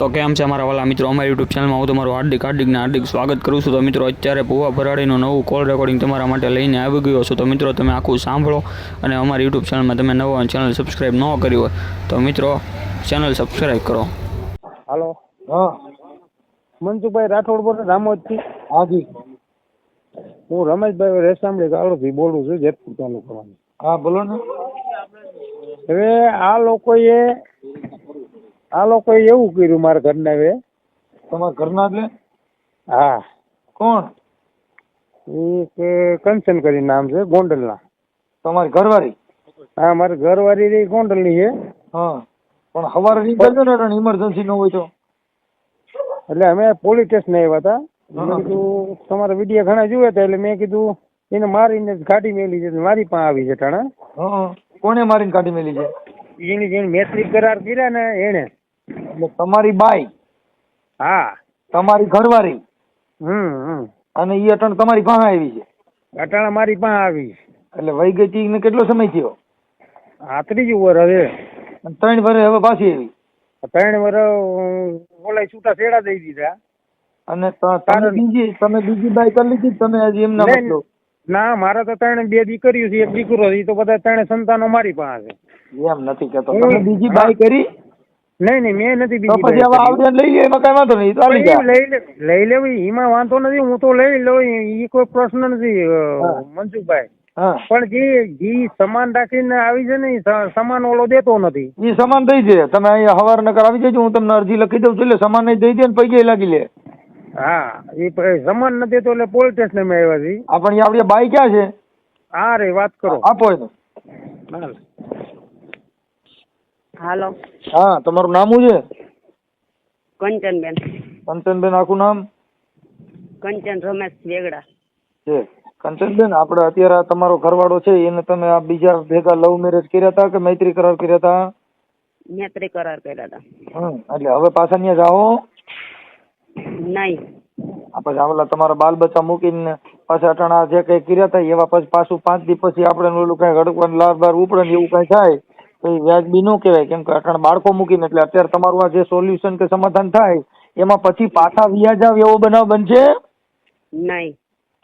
તો કેમ છે અમારા વાલા મિત્રો, અમારી યુટ્યુબ ચેનલમાં હું તમારું હાર્દિક સ્વાગત કરું છું। તો મિત્રો અત્યારે ભૂવા ભરાડીનું નવું કોલ રેકોર્ડિંગ તમારા માટે લઈને આવી ગયો છું। તો મિત્રો તમે આખું સાંભળો અને અમારી યુટ્યુબ ચેનલમાં તમે નવા ચેનલ સબસ્ક્રાઈબ ન કરી હોય તો મિત્રો ચેનલ સબસ્ક્રાઈબ કરો। હાલો, હા મનસુખભાઈ રાઠોડ બોલે રામોદથી। હાજી હું રમેશભાઈ રેસામડી ગાળોથી બોલું છું, જેતપુર તાલુકામાં। હા બોલો ને। હવે આ લોકોએ એવું કર્યું મારા ઘરના હવે। તમારા ઘરના એટલે હા, કોણ? એ કે કંચન કરી નામ છે, ગોંડલના। તમારી ઘરવાળી? હા, મારી ઘરવાળી રહી ગોંડલની છે। હા પણ સવારે નીકળજો ને, ઇમરજન્સી ન હોય તો। એટલે અમે પોલીસ સ્ટેશન આવ્યા હતા। હા. મેં કીધું તમારા વિડીયો ઘણા જોયા હતા, એટલે મેં કીધું એને મારીને જ ગાડી મેલી છે, મારી પાસે આવી છે ટાણા। હા કોને મારીને કાઢી મેલી છે? એની જેને મૈત્રી કરાર કર્યા ને એને। એટલે તમારી બાઈ, હા। તમારી ઘરવાળી હમ અને ઈ અટણ તમારી પાસે આવી છે? અટાણા મારી પાસે આવી। એટલે વહી ગઈ તી ને કેટલો સમય થયો? આ ત્રીજું વર હવે। અને 3 વર્ષે હવે પાછી આવી? 3 વર ઓલા છૂટા છેડા દઈ દીધા। અને તમે બીજી બાઈ કરી લીધી? તમે હજી એમના નહીં, મતલબ? ના, મારે તો 2 દીકરીઓ છે, એક દીકરો છે, ઈ તો બધા 3 સંતાનો મારી પાસે છે। એમ નથી કેતો, તમે બીજી બાઈ કરી? નહીં, મેં નથી તો બીજી પછી હવે બાઈ આવડે લઈ લે, એમાં કઈ વાંધો નહીં, તો આવી જા। લઈ લેવી એમાં વાંધો નથી, હું તો લઈ લઉં, ઈ કોઈ પ્રશ્ન નથી મનસુખભાઈ। હા પણ જે સમાન રાખીને આવી છે ને, ઈ સમાન ઓલો દેતો નથી। ઈ સમાન થઈ છે, તમે અહીંયા હવાર નકર આવી જજો, હું તમને અરજી લખી દઉં છું, એટલે સમાન નહીં દઈ દે ને પૈકી લાગી લે। હા, એ સમાન નથી દેતો એટલે પોલીસ સ્ટેશન માં આવ્યા છે। આપણી આપડી બાઈ ક્યાં છે? હા રે, વાત કરો। આપો એને। હાલો, હા તમારું નામ શું છે? કંચનબેન। કંચનબેન, આખું નામ? કંચન રમેશ વેગડા છે કંચનબેન, આપણે અત્યારે આ તમારો ઘરવાળો છે એને તમે આ બીજા ભેગા લવ મેરેજ કર્યા હતા કે મૈત્રી કરાર કર્યા હતા? મૈત્રી કરાર કર્યા હતા। એટલે હવે પાછા ત્યાં જાઓ? નહીં, આ પછી આવેલા તમારા બાલ બચ્ચા મૂકીને પાછા અટાણા જે કઈ કર્યા હતા એવા પછી પાછું 5 દી પછી આપણે ઓલું કઈ હડકવાનું લાર બાર ઉપડે ને એવું કઈ થાય તો એ વ્યાજબી ન કહેવાય, કેમ કે અટાણા બાળકો મૂકીને, એટલે અત્યારે તમારું આ જે સોલ્યુશન કે સમાધાન થાય એમાં પછી પાછા વ્યાજ આવે એવો બનાવ બનશે નહીં।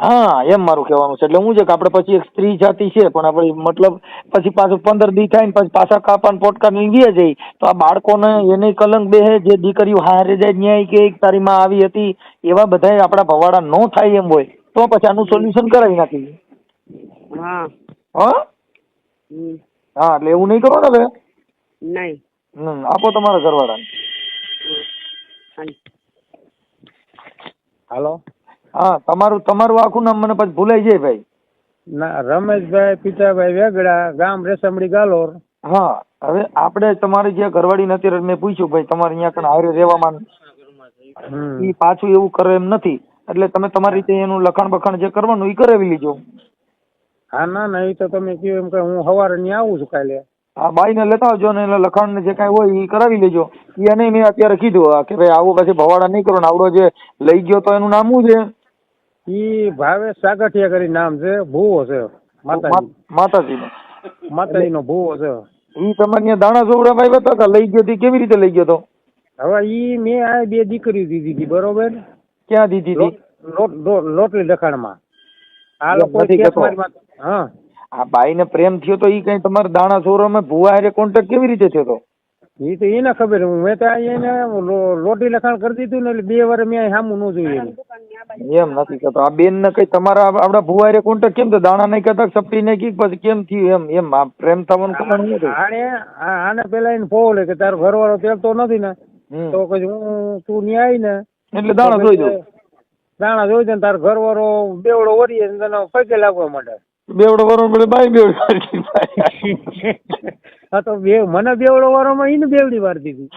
હા એમ મારું કહેવાનું છે। એટલે હું છે કે આપણે પછી એક સ્ત્રી જાતિ છે, પણ આપણે મતલબ પછી પાછું 15 દી થાય ને પછી પાછા કાપાને પોટકા નીકળીએ જાય તો આ બાળકોને એને કલંક બેહે, જે દીકરીઓ હારે જાય ન્યાય કે તારી માં આવી હતી એવા બધા આપણા ભવાડા ન થાય એમ હોય તો પછી આનું સોલ્યુશન કરાવી નાખીએ। હા, હા હમ, હા, એટલે એવું નહીં કરો ને હવે। નહીં। આપો તમારા ઘરવાળાને। હાલો, હા તમારું આખું નામ મને પછી ભૂલાઈ જાય ભાઈ। ના, રમેશભાઈ પીતાભાઈ વેગડા, ગામ રેસામડી ગાલોર। હા, હવે આપણે તમારી જે ઘરવાળી નથી, મેં પૂછ્યું ભાઈ તમારે અહીંયા કણ હારે રહેવામાં ઈ પાછું એવું કરે એમ નથી, એટલે તમે તમારી રીતે એનું લખાણ બખાણ જે કરવાનું ઈ કરાવી લીજો। હા, ના, એ તો તમે કહ્યું એમ કે હું સવારે ત્યાં આવું છું કાલે। હા, બાઈને લેતા આવજો ને એટલે લખાણ ને જે કાંઈ હોય એ કરાવી લેજો। એને મેં અત્યારે કીધું કે ભાઈ આવું પછી ભવાડા નહીં કરો ને, આવડો જે લઈ ગયો તો એનું નામ શું છે? ઈ ભાવેશ સાગઠિયા કરી નામ છે, ભૂવો છે, માતાજી નો ભૂવો છે। ઈ તમારે ત્યાં દાણા સોવડામાં આવ્યા હતા કે લઈ ગયો? કેવી રીતે લઈ ગયો તો? હવે ઈ મેં આ 2 દીકરીઓ દીધી હતી, બરોબર? ક્યાં દીધી હતી? લોટલી લખાણમાં। આ લોકો નથી કહેતો. હા, આ બાઈને પ્રેમ થયો તો ઈ કઈ તમારે દાણા સોવડામાં ભૂવા હારે કોન્ટેક્ટ કેવી રીતે થયો તો? એ તો એને ખબર, મેં તો એને લોટી લખાણ કરી દીધું ને, એટલે 2 વાર મેં સામું ન જોયું એને। એમ નથી કહેતો, આ બેન ને કઈ તમારા આપડા ભૂવા હારે કોન્ટેક્ટ કેમ તો દાણા નહીં કહેતા, સપટી નહીં કી પછી કેમ થયું? એમ આ પ્રેમ થવાનું કારણ શું હતું? આને પેલા એને ફોન કે તારો ઘરવાળો તેલતો નથી ને, તો પછી તું ન્યા આવી ને એટલે દાણા જોઈ દઉં। દાણા જોઈ દે, તારો ઘરવાળો બેવડો વરીએ તને પગે લાગવા માંડે। બેવડો વરો મળે બાઈ બેવડો હા, તો મને બેવડો વારો માં એને બેવડી વાર દીધી।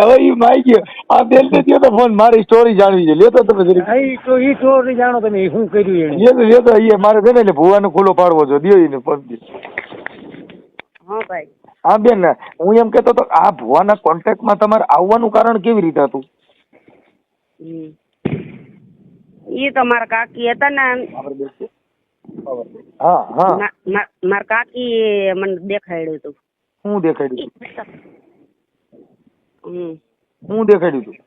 હવે ઈ માઈ ગયો, આ બેન ને થયો તો ફોન, મારી સ્ટોરી જાણવી છે, લેતો તમે ઈ સ્ટોરી જાણો તમે શું કર્યું એને? લેતો એ મારે છે ને એટલે ભૂવાનો ખુલ્લો પાડવો છો, દ્યો એને પગ। હા ભાઈ। હા બેન, હું એમ કેતો તો આ ભુવાના કોન્ટેક્ટમાં તમારે આવવાનું કારણ કેવી રીતે હતું? ઈ તો મારા કાકી હતા ને, હા હા મારા કાકી મને દેખાડ્યું હતું. હું દેખાડ્યું હમ હું દેખાડ્યું હતું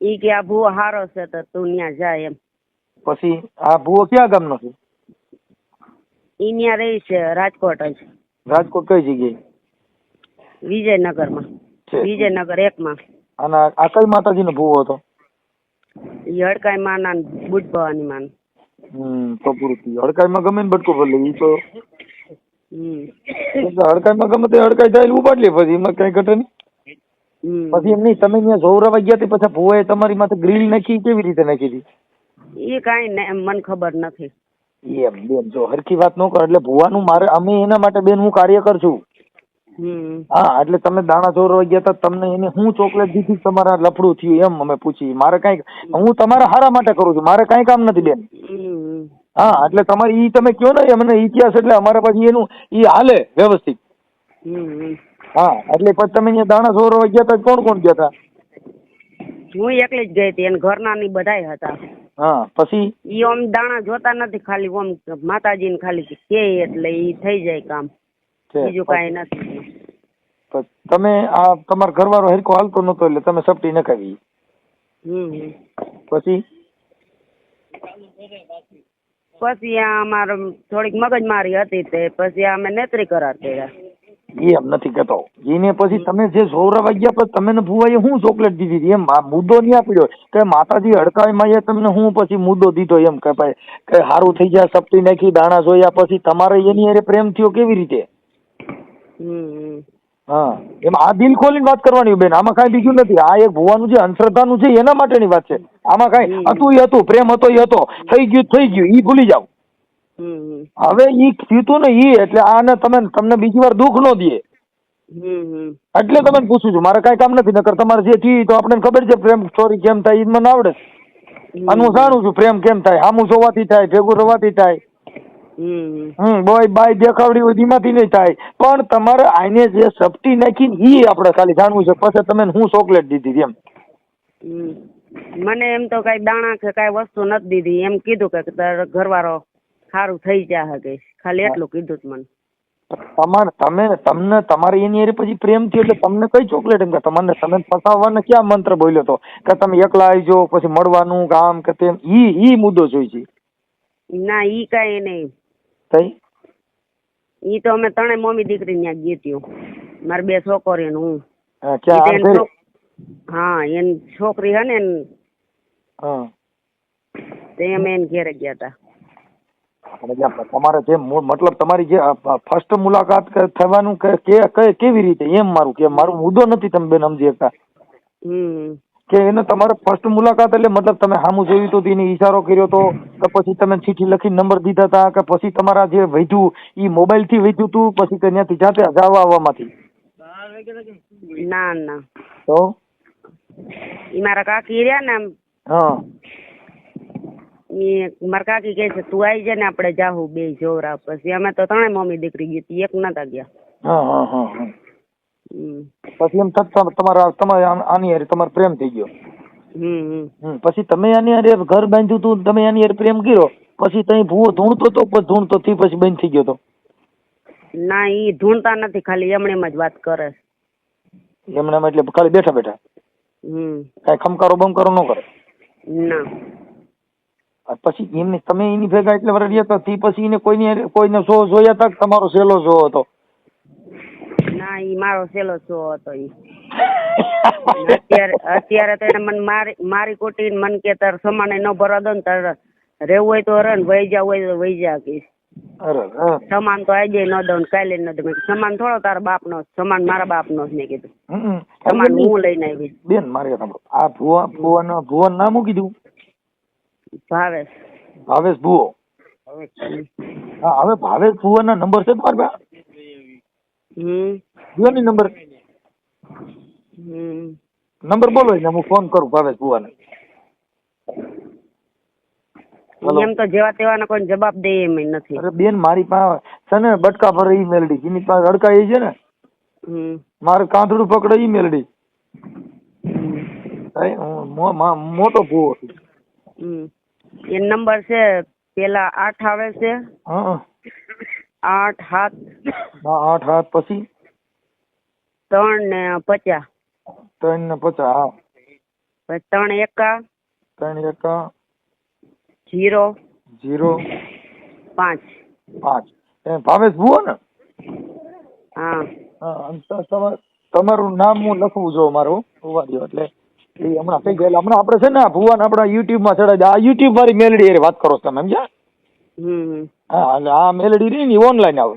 ઈ કે આ ભૂવો હારો છે તો તું ત્યાં જાય એમ. પછી આ ભૂવો ક્યાં ગામનો છે? ઈ ત્યાં રહી છે રાજકોટ જ, રાજકોટ કઈ જગ્યાએ? વિજયનગરમાં, છે. વિજયનગર 1 માં. અને આ કઈ માતાજીનો ભૂવો હતો? ઈ હડકાઈ માના બુટ ભવાની માન. તો પૂરું થયું. હડકાઈમાં ગમે ને બટકો ભલે ઈ તો હડકાઈમાં ગમે તે હડકાઈ થાય ઉપાડ લે, પછી એમાં કઈ ઘટે નહીં. પછી એમ નહીં, તમે ત્યાં જોવરાવા ગયા તે પછી ભૂવાએ તમારી માથે ગ્રીલ નાખી, કેવી રીતે નાખી હતી? એ કાંઈ મને ખબર નથી. એમ બેન જો હરખી વાત ન કરો એટલે ભૂવાનું મારે અમે એના માટે બેન હું કાર્યકર છું. હા એટલે તમે દાણા ચોરવા ગયા હતા, તમને એને હું ચોકલેટ દીધી તમારા લફડું થયું એમ અમે પૂછી? મારે કઈ, હું તમારા હારા માટે કરું છું, મારે કઈ કામ નથી બેન. હા એટલે તમારે ઈ તમે કયો ને અમને ઇતિહાસ એટલે અમારે પછી એનું ઈ હાલે વ્યવસ્થિત. હા એટલે પછી તમે અહીંયા દાણા ચોરવા ગયા હતા, કોણ કોણ ગયા હતા? હું એકલી જ ગઈ હતી, એને ઘરના ની બધાય હતા. હા પછી ઈ ઓમ દાણા જોતા નથી, ખાલી ઓમ માતાજીને ખાલી કે એટલે ઈ થઈ જાય કામ, બીજું કાંઈ નથી. તમે આ તમારા ઘરવાળો હરખો હાલતો નતો એટલે તમે સપટી નખાવી. પછી પછી આ અમારે થોડીક મગજમારી હતી તે પછી અમે નેત્રી કરાર કર્યા. એમ નથી કહેતો એને પછી તમે જે સોવરાવા ગયા પછી તમે ભૂવાએ હું ચોકલેટ દીધી હતી એમ? આ મુદ્દો નહીં આપ્યો કે માતાજી હડકાઈમાં તમને હું પછી મુદ્દો દીધો એમ કે ભાઈ કે સારું થઈ જાય, સપટી નાખી, દાણા જોયા, પછી તમારે એની હારે પ્રેમ થયો કેવી રીતે? હા એમ આ દિલ ખોલીને વાત કરવાની બેન, આમાં કાંઈ બીજું નથી. આ એક ભુવાનું જે અંધશ્રદ્ધાનું છે એના માટેની વાત છે. આમાં કાંઈ હતું એ હતું, પ્રેમ હતો એ હતો, થઈ ગયું ઈ ભૂલી જાવ. હવે ઈ થયું ને ઈ એટલે આને તમને બીજી વાર દુઃખ ન દે એટલે તમને પૂછું છું. મારે કાંઈ કામ નથી, નકર તમારે જે થયું તો આપણને ખબર છે પ્રેમ સ્ટોરી કેમ થાય ઈ મને આવડે. અને હું જાણું છું પ્રેમ કેમ થાય, સામું જોવાથી થાય, ભેગું રવાથી થાય. બોય બાય દેખાવડી હોય ધીમાથી નહીં થાય, પણ તમારે આને જે સપટી નાખી ઈ આપણે ખાલી જાણવું છે. પછી તમે હું ચોકલેટ દીધી એમ? મને એમ તો કઈ દાણા કે કઈ વસ્તુ નથી દીધી, એમ કીધું કે તારો ઘરવાળો સારું થઈ જાય કે ખાલી એટલું કીધું મને. તમને તમારે એની હારે પછી પ્રેમ થયો એટલે તમને કઈ ચોકલેટ એમ કે તમને ફસાવવાનો ક્યાં મંત્ર બોલ્યો હતો કે તમે એકલા આવજો પછી મળવાનું કામ કે તેમ? ઈ મુદ્દો જોઈ છે? ના ઈ કઈ નહીં. ઈ તો અમે ત્રણે મમ્મી દીકરી ત્યાં ગઈ હતી, મારી 2 છોકરીઓ ને હું. હા એની છોકરી હે ને તે અમે એને ઘેરે ગયા હતા. તમારે જે મતલબ તમારી જે ફર્સ્ટ મુલાકાત થવાનું કેવી રીતે એમ મારું કે મારું મુદ્દો નથી તમે બેન સમજી શકતા કે એને તમારે ફર્સ્ટ મુલાકાત એટલે મતલબ તમે સામું જોયું તો એને ઈશારો કર્યો તો કે પછી તમે ચીઠી લખીને નંબર દીધા હતા કે પછી તમારા જે વધ્યું એ મોબાઈલ થી વધ્યું હતું પછી કે ત્યાંથી જાતે જવા આવવામાંથી? ના તો ઈ મારા કાકી રહ્યા ને હા મારા કાકી કહે છે તું આવી જા ને આપણે જાહુ બે જોરા. પછી અમે તો ત્રણે મમ્મી દીકરી ગઈ હતી, એક નતા ગયા. પછી એમ થતા તમારે આની હારે તમારો પ્રેમ થઈ ગયો. પછી તમે આની હારે ઘર બાંધ્યું હતું, તમે આની હારે પ્રેમ કર્યો, પછી તઈ ભૂવો ધૂણતો તો ધૂણતો થી પછી બંધ થઈ ગયો તો? ના ઈ ધૂણતા નથી, ખાલી એમણે જ વાત કરે. એમણે એટલે ખાલી બેઠા બેઠા કઈ ખમકારો બમકારો ન કરે? ના. પછી એમને તમે એની ભેગા એટલે વર્ષ રહ્યા હતા તે પછી એને કોઈને શો જોયા હતા? તમારો સહેલો શો હતો? ના ઈ મારો સહેલો શો હતો. ઈ અત્યારે તો એને મને મારી કોટી મન કે તાર સમાને ન ભરવા દો ને, તાર રહેવું હોય તો રહે ને વહી જા હોય તો વહી જા કહીશ. સમાન તો આજે ન દઉં કાલે ન દઉં. સમાન થોડો તારા બાપ નો, સમાન મારા બાપ નો મેં કીધું. સમાન હું લઈને આવી બેન. મારે આ ભુવાનું નામ શું કીધું? ભાવેશ ભુવો. હા હવે ભાવેશ ભુવાના નંબર છે તમારે પાસે? નંબર બોલો એટલે હું ફોન કરું ભાવેશ ભુવાને. એમ તો જેવા તેવાના કોઈ જવાબ દે એમ નથી. અરે બેન મારી પાસે છે ને બટકા ભરે ઈ મેલડી, જેની પાસે અડકાઈ છે ને મારે કાંધડું પકડે ઈ મેલડી. મોટો ભૂવો. એ નંબર છે પેલા 8 આવે છે. હા 8 7 8 7 પછી 3 ને 50. 3 ને 50. હા પછી 3 એકા 3 એકા 0 0 5. 5. ભાવેશ ભુવો ને? હા હા તમારું નામ હું લખવું જો મારું ઉભા રહ્યો એટલે એ હમણાં થઈ ગયેલા હમણાં આપણે છે ને ભુવાન આપણા યુટ્યુબમાં ચડાવી આ યુટ્યુબ વાળી મેલડી હારે વાત કરો છો તમે સમજ્યા? હા એટલે આ મેલડી રહી ને ઓનલાઈન આવે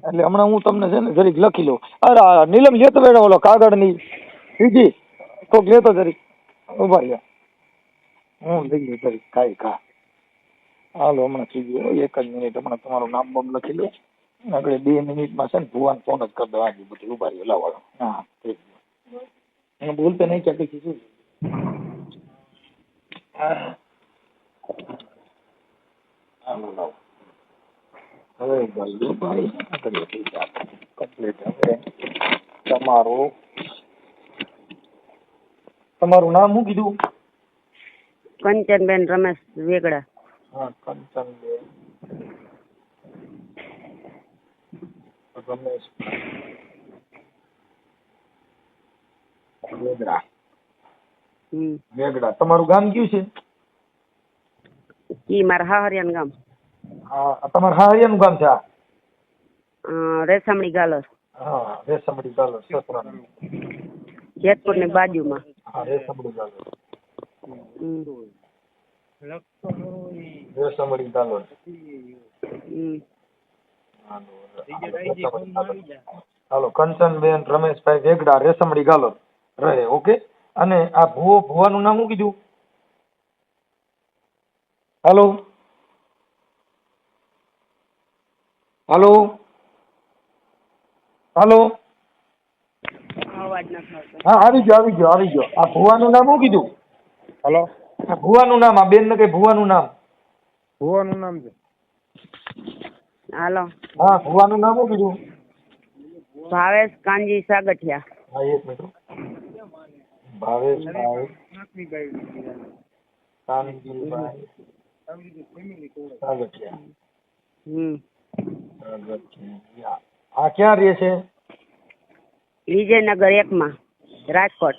એટલે હમણાં હું તમને છે ને જરીક લખી લઉં. અરે નીલમ લેતો બેઠો ઓલો કાગળની બીજી કોક લેતો જરીક ઉભા રહ્યા હું લઈ લઉં જરીક કાંઈ કા હાલો હમણાં થઈ ગયો 1 જ મિનિટ હમણાં તમારું નામ બમ લખી લો આગળ 2 મિનિટમાં છે ને ભુવાન ફોન જ કરી દો આજે બધું ઉભા રહ્યો લાવો હા થઈ ગયો હું બોલતે નહીં ક્યાં કઈ શું હાલો લાવો હવે ભાઈ કમ્પ્લીટ હવે તમારું નામ શું કીધું? કંચનબેન રમેશ વેગડા. હા કંચનબેન રમેશ વેગડા. વેગડા તમારું ગામ કયું છે? ઈ મારા હાહરિયાનું ગામ. હા તમારા હાહરિયાનું ગામ છે આ? રેસામડી ગાલર. હા રેસામડી ગાલર સસરા જેતપુરની બાજુમાં. હા રેસામડી ગાલર રેસામડી ગાલર હાલો કંચનબેન રમેશભાઈ વેગડા રેસામડી ગાલર રહે ઓકે. અને આ ભુવાનું નામ શું કીધું? હાલો હાલો હાલો અવાજ નથી આવતો. હા આવી ગયો આ ભુવાનું નામ શું કીધું? હલો આ ભુવાનું નામ આ બેન ને કઈ ભુવાનું નામ? ભુવાનું નામ છે. હાલો હા ભુવાનું નામ શું કીધું? ભાવેશ કાનજી સાગઠિયા. હા 1 મિનિટ ભાવેશ કાનજીભાઈ સાગઠિયા. આ ક્યાં રહે છે? વિજયનગર 1 માં રાજકોટ.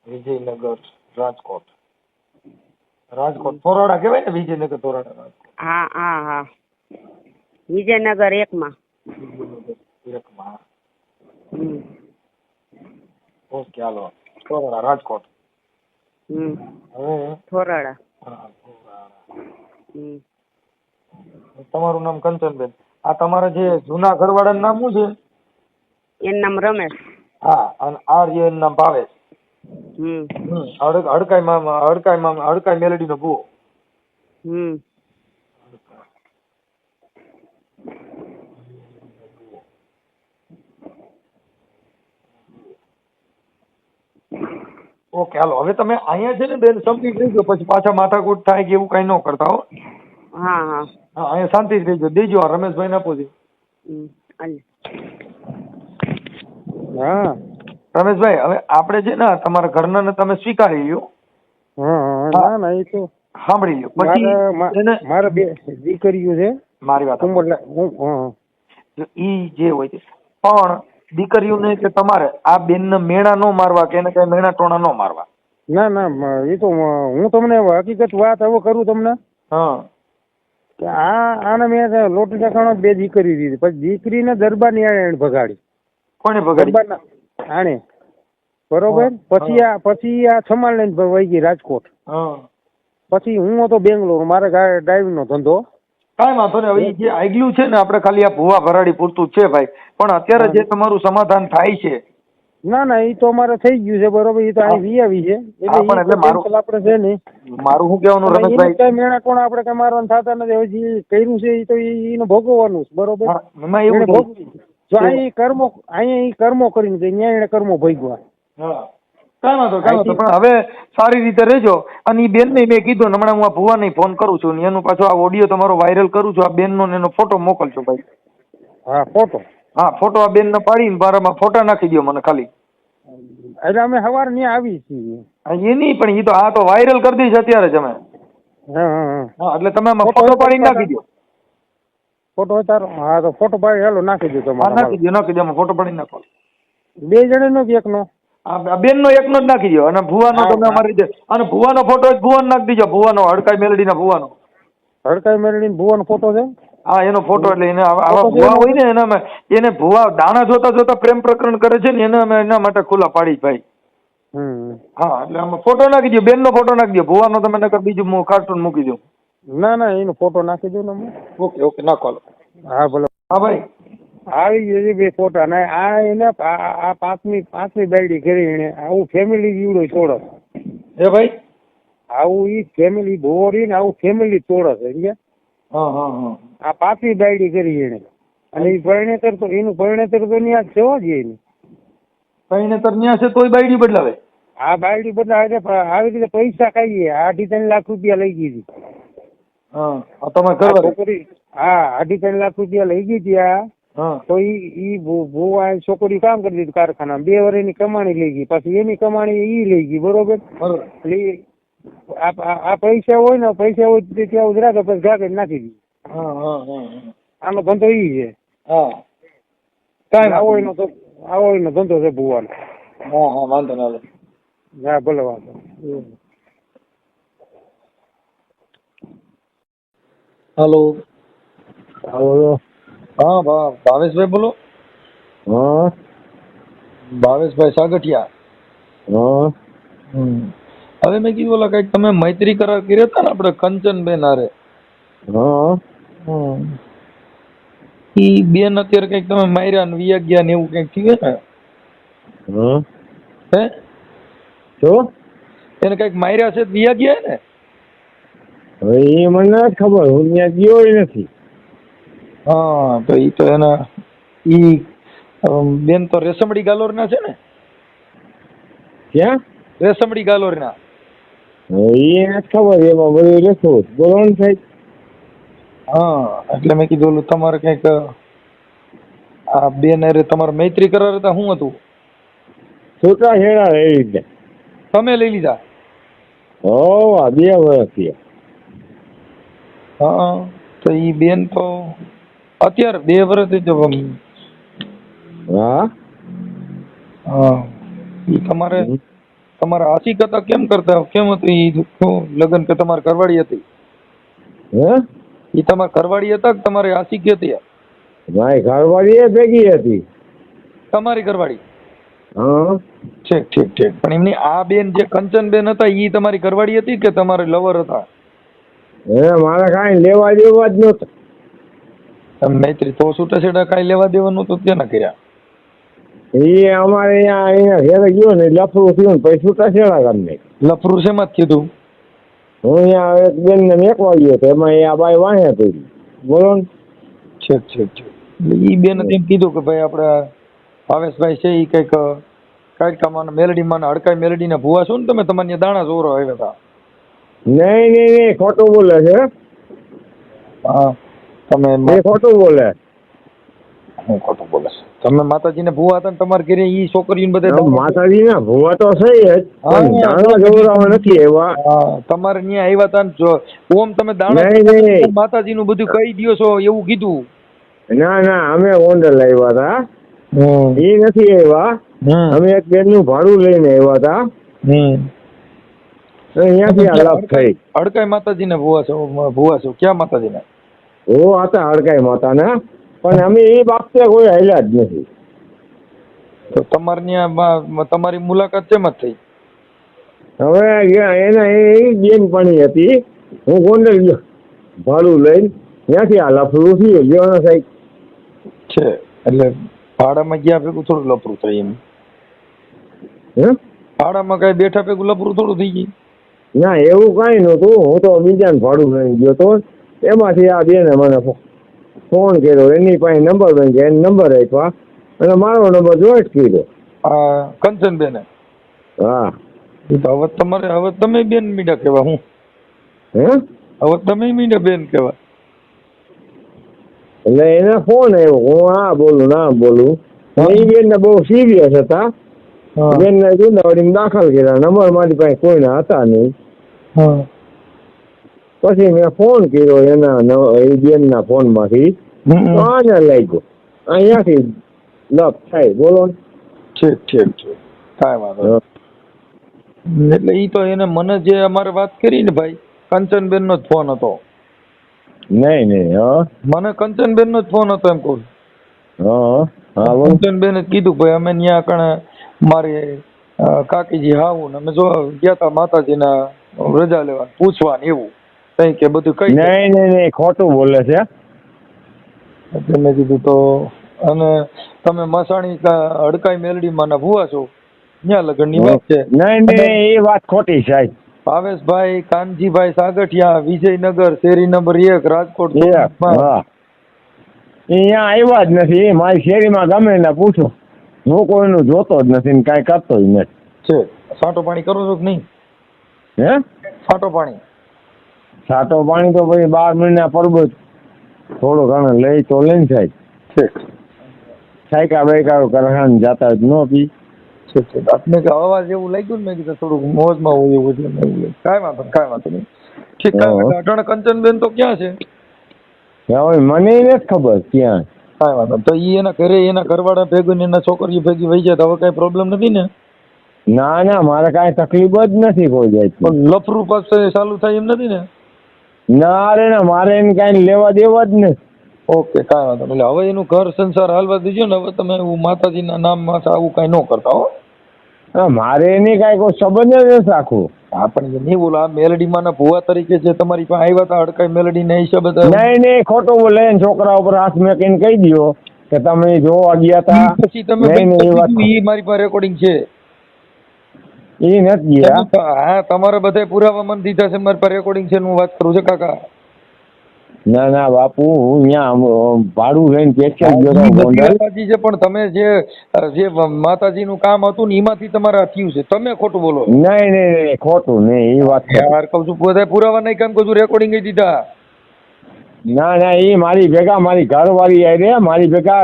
વિજયનગર રાજકોટ. રાજકોટ થોરાડા કહેવાય ને? વિજયનગર થોરાડા. હા હા હા વિજયનગર 1 માં. વિજયનગર 1 માં ઓકે હાલો થોરાડા રાજકોટ. હવે થોરાડા. તમારું નામ કંચનબેન. આ તમારા જે જૂના ઘરવાળાનું નામ શું છે? એનું નામ રમેશ. હા અને આ એનું નામ ભાવેશ. હડકાઈ મેલડી નો ભૂવો. ઓકે હાલો હવે તમે અહીંયા છે ને બેન સમજી રહેજો પછી પાછા માથાકૂટ થાય કે એવું કઈ ન કરતા હો. હા હા હા અહીંયા શાંતિથી રહેજો. દેજો આ રમેશભાઈ ને આપો છો. હા રમેશભાઈ હવે આપણે છે ને તમારા ઘરના ને તમે સ્વીકારી લ્યો. ના ના એ તો સાંભળી લ્યો પછી મારે 2 દીકરીઓ છે. મારી વાત ઈ જે હોય છે પણ દીકરીઓને કે તમારે આ બેન ને મેણા નો મારવા કે એને કઈ મેણા ટોણા નો મારવા. ના ના એ તો હું તમને હકીકત વાત હવે કરું તમને. હા કે આને મેં લોટી લખાણો 2 દીકરી દીધી પછી દીકરીને દરબારની આણે ભગાડી. કોને ભગાડી? દરબારના આણે બરોબર. પછી આ સમાલ લઈને વહી ગઈ રાજકોટ. પછી હું હતો બેંગ્લોર મારે ડ્રાઇવિંગ નો ધંધો. કાંઈ વાંધો નહીં. હવે જે આગલું છે ને આપણે ખાલી આ ભૂવા ભરાડી પૂરતું જ છે ભાઈ. પણ અત્યારે જે તમારું સમાધાન થાય છે. ના ના એ તો અમારે થઈ ગયું છે બરોબર. એ તો અહીં વી છે એટલે મારું આપણે છે નહીં. મારું શું કહેવાનું રમેશભાઈ કઈ મેણા કોણ આપણે કઈ મારવાનું થતા નથી. હવે જે કર્યું છે એ તો એને ભોગવવાનું બરોબર. જો અહીં કર્મો કરીને ત્યાં એને કર્મો ભોગવા. કાંઈ વાંધો પણ હવે સારી રીતે રહેજો. અને એ બેન ને મેં કીધું હમણાં હું આ ભુવાને ફોન કરું છું ને એનું પાછો આ ઓડિયો તમારો વાયરલ કરું છું. આ બેન નો એનો ફોટો મોકલજો ભાઈ. હા ફોટો. હા ફોટો આ બેન ને પાડીને બારામાં ફોટા નાખી દો મને ખાલી. એટલે અમે સવાર ત્યાં આવી છીએ. એ નહીં પણ એ તો આ તો વાયરલ કરી દઈશ અત્યારે જ અમે. હા એટલે તમે આમાં ફોટો પાડી નાખી દો. ફોટો ઉતારો. હા તો ફોટો પાડી હેલો નાખી દો તમારે. નાખી દો ફોટો પાડી નાખો. 2 જણાનો કે એકનો? આ બેનનો એકનો જ નાખી દો અને ભુવાનો તમે અમારી રીતે અને ભુવાનો ફોટો ભુવાનો નાખી દીજો. ભુવાનો હડકાઈ મેલડીના ભુવાનો. હડકાઈ મેલડીનો ભુવાનો ફોટો છે? હા એનો ફોટો એટલે એને આવા ભુવા હોય ને એના એને ભુવા દાણા જોતા જોતા પ્રેમ પ્રકરણ કરે છે ને એને અમે એના માટે ખુલ્લા પાડી ભાઈ. હા એટલે આમાં ફોટો નાખી દો. બેનનો ફોટો નાખી દો. ભુવાનો તમે નકર બીજું કાર્ટૂન મૂકી દો. ના એનો ફોટો નાખી દો ને. ઓકે નાખો. હા ભલે. હા ભાઈ આવી જશે 2 ફોટા ને આ એને આ પાંચમી બાયડી કરી એને આવું ફેમિલી જીવડો છોડો. એ ભાઈ આવું ઈ ફેમિલી ભોરી ને આવું ફેમિલી તોડે છે સમજ્યા? હા આ 5મી બાયડી કરી એને અને ઈ પરિણેતર તો એનું પરિણેતર તો ન્યા જવા જ એની પરિણેતર ન્યા છે તોય બાયડી બદલાવે. આ બાયડી બદલાવે છે આવી રીતે પૈસા ખાઈએ 2.5-3 લાખ રૂપિયા લઈ ગઈ હતી. હા તમે ઘરવાળી? હા 2.5-3 લાખ રૂપિયા લઈ ગઈ હતી આ. તો ઈ ભુવા છોકરી કામ કરી દીધું કારખાનામાં 2 વર્ષની કમાણી લઈ ગઈ. પછી એની કમાણી ઈ લઈ ગઈ. બરોબર? એટલે આ પૈસા હોય ને પૈસા હોય ત્યાં ઉધરા કે પછી ગાગર નાખી દી. આનો ધંધો ઈ છે. આવો એનો ધંધો છે ભુવાનો. વાંધો ના. હા ભલે વાંધો. હેલો. હા ભાવેશભાઈ બોલો? હા ભાવેશભાઈ સાગઠિયા. હવે મેં કીધું ઓલા કઈક તમે મૈત્રી કરાર કર્યા હતા ને આપણે કંચનબેન હારે? ઈ બેન અત્યારે કઈક તમે માર્યા ને વિયા ગયા ને એવું કઈક થયું ને? હે શું એને કઈક માર્યા છે વિયા ગયા ને? હવે એ મને નથી ખબર, હું ત્યાં ગયો નથી. હા તો ઈ તો એના ઈ બેન તો રેશમડી ગાલોર ના છે ને? ક્યાં? રેશમડી ગાલોર ના. એ નથી ખબર, એમાં બધું લખું બોલવાનું થાય. હા એટલે મેં કીધું તમારે કઈક આ બેન અરે તમારે મૈત્રી કરાર હતા, શું હતું? છૂટા છેડા એવી રીતે તમે લઈ લીધા? હો 2 વર્ષ થયા. હા તો ઈ બેન તો અત્યારે 2 વર્ષ જ. હા હા ઈ તમારા આશિક હતા કેમ કરતા, કેમ હતું ઈ લગ્ન કે તમારે કરવાડી હતી? હે ઈ તમારે કરવાડી હતા કે તમારી આશિક હતી? મારી ઘરવાળી ભેગી હતી. તમારી ઘરવાળી? હા ઠીક ઠીક ઠીક. પણ એમની આ બેન જે કંચનબેન હતા ઈ તમારી ઘરવાળી હતી કે તમારે લવર હતા? મારે કાંઈ લેવા દેવા જ નહોતા. તમે મૈત્રી તો છૂટાછેડા કાંઈ લેવા દેવાનું તો ક્યાં ના કર્યા? એ અમારે અહીંયા ઘેરે ગયો ને લફરું થયું ને પછી છૂટાછેડા કરી નાખ્યા. લફરું શેમાં જ કીધું? હું અહીંયા એક બેન ને મેકવા ગયો તો એમાં એ આ બાઈ વાંહે કરી. બોલો ને. ઠીક ઠીક ઠીક. એટલે ઈ બેન એમ કીધું કે ભાઈ આપણે ભાવેશભાઈ છે ઈ કઈક કાયકામાં મેલડીમાં હડકાઈ મેલડીના ભુવા છો ને તમે, તમારી દાણા ચોરો આવ્યા હતા? નહીં ખોટું બોલે છે. હા તમે ખોટું બોલે. હું ખોટું બોલે છે? તમે માતાજીને ભુવા હતા ને તમારે ઘરે ઈ છોકરીઓને બધા માતાજીના ભુવા તો છે જ, પણ દાણા જોવડાવવા નથી આવ્યા. તમારે ત્યાં આવ્યા હતા ને ઓમ તમે દાણા માતાજીનું બધું કહી દો છો એવું કીધું? ના અમે ઓંડલ આવ્યા હતા. એ નથી આવ્યા. અમે એક બેન નું ભાડું લઈને આવ્યા હતા. અહીંયાથી આલાપ થઈ. હડકાઈ માતાજીને ભુવા છો? ક્યાં માતાજીને? ઓ હતા હડકાઈ માતાના, પણ અમે એ બાબતે કોઈ હાલ્યા જ નથી. તો તમારે ત્યાં તમારી મુલાકાત કેમ જ થઈ? હવે એના એ બેનપણી હતી, હું ગોંડલ ગયો ભાડું લઈને, ત્યાંથી આ લફરું થયું લેવાના સાહેબ છે. એટલે ભાડામાં ગયા ભેગું થોડું લફરું થાય એમ? ભાડામાં કઈ બેઠા ભેગું લફરું થોડું થઈ ગયું? ના એવું કઈ નતું. હું તો બીજાને ભાડું લઈને ગયો તો, એમાંથી આ બેને મને ફોન કર્યો. એની પાસે નંબર બની ગયા, એને નંબર આપ્યા અને મારો નંબર જોઈન્ટ કર્યો. કંચનબેને? હા. હવે તમે બેન મીડા કેવા? હું હવે તમે મીડા બેન કેવા? એટલે એને ફોન આવ્યો, હું હા બોલું ના બોલું. એ બેન ને બહુ સિરિયસ હતા. બેન ને જુનાવાડી દાખલ કર્યા, નંબર મારી પાસે કોઈના હતા નહીં. પછી મેં ફોન કર્યો એ બેન ના ફોન માંથી, આને લાગ્યો અહીંયાથી લપ થાય. બોલો ને. ઠીક ઠીક ઠીક, કાંઈ વાંધો નહીં. એટલે ઈ તો એને મને જે અમારે વાત કરી ને ભાઈ, કંચનબેન નો જ ફોન હતો. નહીં હા મને કંચનબેન નો જ ફોન હતો એમ કહું. હા કંચનબેન જ કીધું ભાઈ અમે ત્યાં કણે મારી કાકીજી હાવું ને અમે જો ગયા તા માતાજીના રજા લેવા પૂછવા ને એવું કઈ કે બધું કઈ. નહીં ખોટું બોલે છે. એટલે મેં કીધું તો અને તમે મસાણી હડકાઈ મેલડી માં ના ભુવા છો, ત્યાં લગ્ન ની વાત છે. નહીં એ વાત ખોટી સાહેબ. ભાવેશભાઈ કાનજીભાઈ સાગઠિયા, વિજયનગર, શેરી નંબર 1, રાજકોટ. અહીંયા આવ્યા જ નથી. મારી શેરીમાં ગમે ને પૂછો, હું કોઈનું જોતો જ નથી ને કાંઈ કરતો જ નથી. છે સાટો પાણી કરો છો કે નહીં? હે સાટો પાણી? સાટો પાણી તો ભાઈ 12 મહિના પરબત થોડો ઘણો લઈ તો લઈને સાહેબ. ઠીક. સાયકા બાયકા કરવાનું જાતા જ ન પી. આપને કે અવાજ એવું લાગ્યું ને મેં કીધું થોડુંક મોજમાં હોય એવું એટલે મેં એવું કાંઈ વાંધો નહીં. ઠીક. અટાણે કંચનબેન તો ક્યાં છે? હવે મને નથી ખબર ક્યાં. કાંઈ વાંધો. તો ઈ એના ઘરે એના ઘરવાળા ભેગું ને એના છોકરીઓ ભેગી વહી જાય તો હવે કાંઈ પ્રોબ્લેમ નથી ને? ના મારે કાંઈ તકલીફ જ નથી કોઈ જાય. પણ લફરું પાસે ચાલુ થાય એમ નથી ને? ના રે ના, મારે એને કાંઈ લેવા દેવા જ નથી. ઓકે, કાંઈ વાંધો નહીં. એટલે હવે એનું ઘર સંસાર હાલવા દીજો ને. હવે તમે એવું માતાજીના નામમાં આવું કાંઈ ન કરતા હો. મારે એની કાંઈ કોઈ સંબંધ જ નથી રાખવું. આપણે નહીં બોલો, આ મેલડીમાં ના ભુવા તરીકે જે તમારી પાસે આવ્યા હતા હડકાઈ મેલડી ના હિસાબે. નહીં ખોટું બોલે. છોકરા ઉપર હાથ મેકીને કહી દો કે તમે જોવા ગયા હતા. પછી તમે મારી પાસે રેકોર્ડિંગ છે એ નથી ગયા. હા, તમારા બધા પુરાવા મને દીધા છે, મારી પાસે રેકોર્ડિંગ છે. હું વાત કરું છું કાકા. ના બાપુ, હું અહીંયા ભાડું લઈને પેક્ચર છે. પણ તમે જે માતાજીનું કામ હતું ને એમાંથી તમારા થયું છે. તમે ખોટું બોલો. નહીં ખોટું નહીં એ વાત યાર કહું છું. બધા પુરાવા નહીં કામ કહું છું, રેકોર્ડિંગ દીધા. ના એ મારી ભેગા મારી ઘરવાળી આવી રે, મારી ભેગા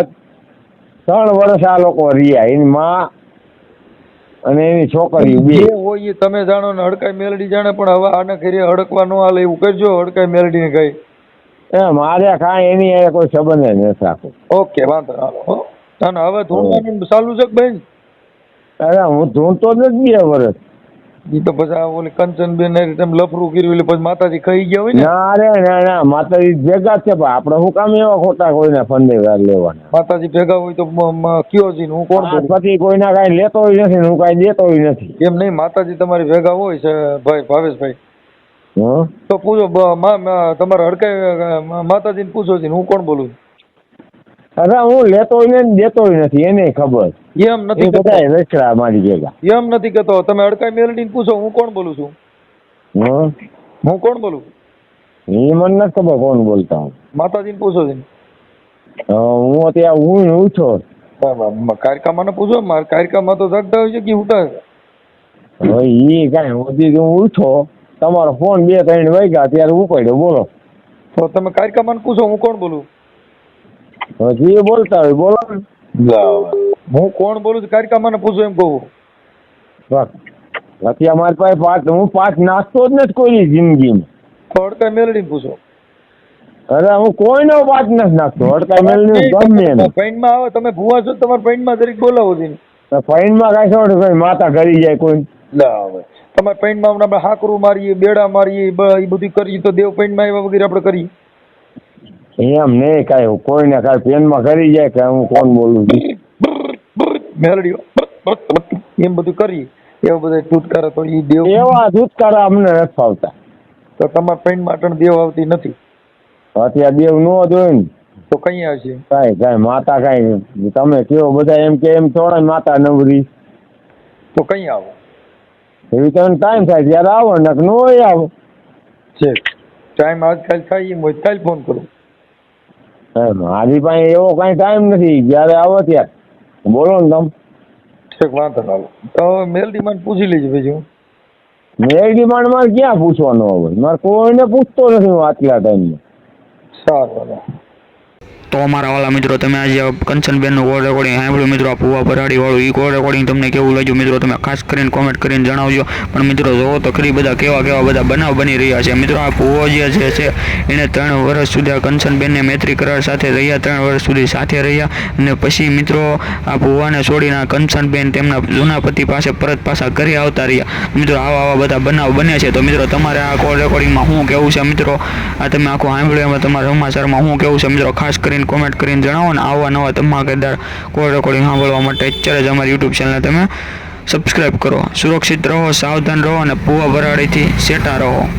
3 વર્ષ આ લોકો રહ્યા. એની માં અને એની છોકરી બે હોય એ તમે જાણો ને હડકાઈ મેલડી જાણે. પણ હવે આને ઘરે હડકવા ન હાલે એવું કરજો. હડકાઈ મેલડી ને કઈ મારે કાંઈ એની કોઈ સંબંધ નથી રાખો. ઓકે, વાંધો હાલો. અને હવે ધૂણવાનું ચાલુ છે બેન? અરે હું ધૂણતો જ નથી 2 વર્ષ. એ તો પછી ઓલી કંચનબેન તેમ લફરું કર્યું એટલે પછી માતાજી ખાઈ ગયા હોય ને? ના માતાજી ભેગા જ છે. પણ આપણે શું કામ એવા ખોટા કોઈને ફંદે લેવાના? માતાજી ભેગા હોય તો કયો જી હું કોણ પછી કોઈના કાંઈ લેતો નથી ને હું કાંઈ દેતો નથી. એમ નહીં, માતાજી તમારી ભેગા હોય છે ભાઈ ભાવેશભાઈ તો પૂછો. તમારે હડકાઈ માતાજીને પૂછો છે હું કોણ બોલું? અરે હું લેતો ને દેતો નથી એને ખબર. એમ નથી બધા રચડા મારી ભેગા. એમ નથી કહેતો. તમે હડકાઈ મેલડીને પૂછો હું કોણ બોલું છું. હું કોણ બોલું એ મને નથી ખબર કોણ બોલતા હું. માતાજીને પૂછો છે. હું ત્યાં હું ઉઠો કારકામાં પૂછો. મારે કારકામાં તો જાગતા હોય છે કે ઉઠા હવે એ કાંઈ સુધી હું ઉઠો, તમારો ફોન 2-3 વાગ્યા ત્યારે ઉપાડ્યો. બોલો. તો તમે કારકામાં પૂછો હું કોણ બોલું. જે બોલતા હોય બોલો. હું કોણ બોલું છું કારકામાં પૂછો એમ કહું. અત્યારે મારી પાસે હું 5 નાસ્તો જ નથી કોઈ જિંદગીમાં. તો હડકાઈ મેલડીને પૂછો. અરે હું કોઈનો 5 નથી નાખતો. હડકાઈ મેલડી ગમે પૈનમાં આવે. તમે ભુવા છો, તમારે પૈનમાં જરીક બોલાવો છે. પૈનમાં કાંઈ છોડ કોઈ માતા કરી જાય કોઈ. તમારે પૈનમાં આપણે હાકરું મારીએ, બેડા મારીએ, એ બધું કરીએ તો દેવ પૈનમાં આવ્યા વગેરે આપણે કરીએ. એમ નહીં કાંઈ કોઈને કાંઈ પેનમાં કરી જાય કે હું કોણ બોલું છું મેલડીઓ એમ બધું કરીએ. એવા બધા ટૂટકારા તો એ દેવ એવા ટૂટકારા અમને નથી ફાવતા. તો તમારા પૈનમાં અટણ દેવ આવતી નથી. અત્યારે દેવ ન જોઈ ને તો કઈ આવશે? કાંઈ માતા કાંઈ તમે કયો બધા એમ કે એમ થોડા માતા નવરી તો કઈ આવો એવી તમને ટાઈમ થાય ત્યારે આવો ને ન હોય આવો છે. ટાઈમ આજકાલ થાય એમ હોય કાલ ફોન કરું. મારી પાસે એવો કાંઈ ટાઈમ નથી. જયારે આવો ત્યારે બોલો ને તમે. ઠીક, વાંધો ના. તો મેલડી માં પૂછી લેજો. બીજું મેલડી માં મારે ક્યાં પૂછવાનું હવે? મારે કોઈને પૂછતો નથી હું આટલા ટાઈમમાં. સારું. તો અમારા વાલા મિત્રો તમે આજે કંચનબેનનું કોલ રેકોર્ડિંગ સાંભળ્યું મિત્રો, આ ભૂવા ભરાડી વાળું એ કોલ રેકોર્ડિંગ તમને કેવું લાગ્યું મિત્રો તમે ખાસ કરીને કોમેન્ટ કરીને જણાવજો. પણ મિત્રો જોવો તો ખરી બધા કેવા બધા બનાવ બની રહ્યા છે મિત્રો. આ ભૂવો જે છે એને 3 વર્ષ સુધી આ કંચનબેનને મૈત્રી કરાર સાથે રહ્યા, 3 વર્ષ સુધી સાથે રહ્યા અને પછી મિત્રો આ ભૂવાને છોડીને આ કંચનબેન તેમના જૂના પતિ પાસે પરત પાછા ઘરે આવતા રહ્યા. મિત્રો આવા બધા બનાવ બન્યા છે. તો મિત્રો તમારે આ કોલ રેકોર્ડિંગમાં શું કહેવું છે મિત્રો, આ તમે આખું સાંભળ્યું એમાં તમારા સમાચારમાં શું કહેવું છે મિત્રો, ખાસ કરીને કોમેન્ટ કરીને જણાવો. ને આવા નવા ધમાકેદાર કોલ રેકોર્ડિંગ સાંભળવા માટે અત્યારે જ અમારી યુટ્યુબ ચેનલને તમે સબસ્ક્રાઈબ કરો. સુરક્ષિત રહો, સાવધાન રહો અને ભૂવા ભરાડીથી સેટા રહો.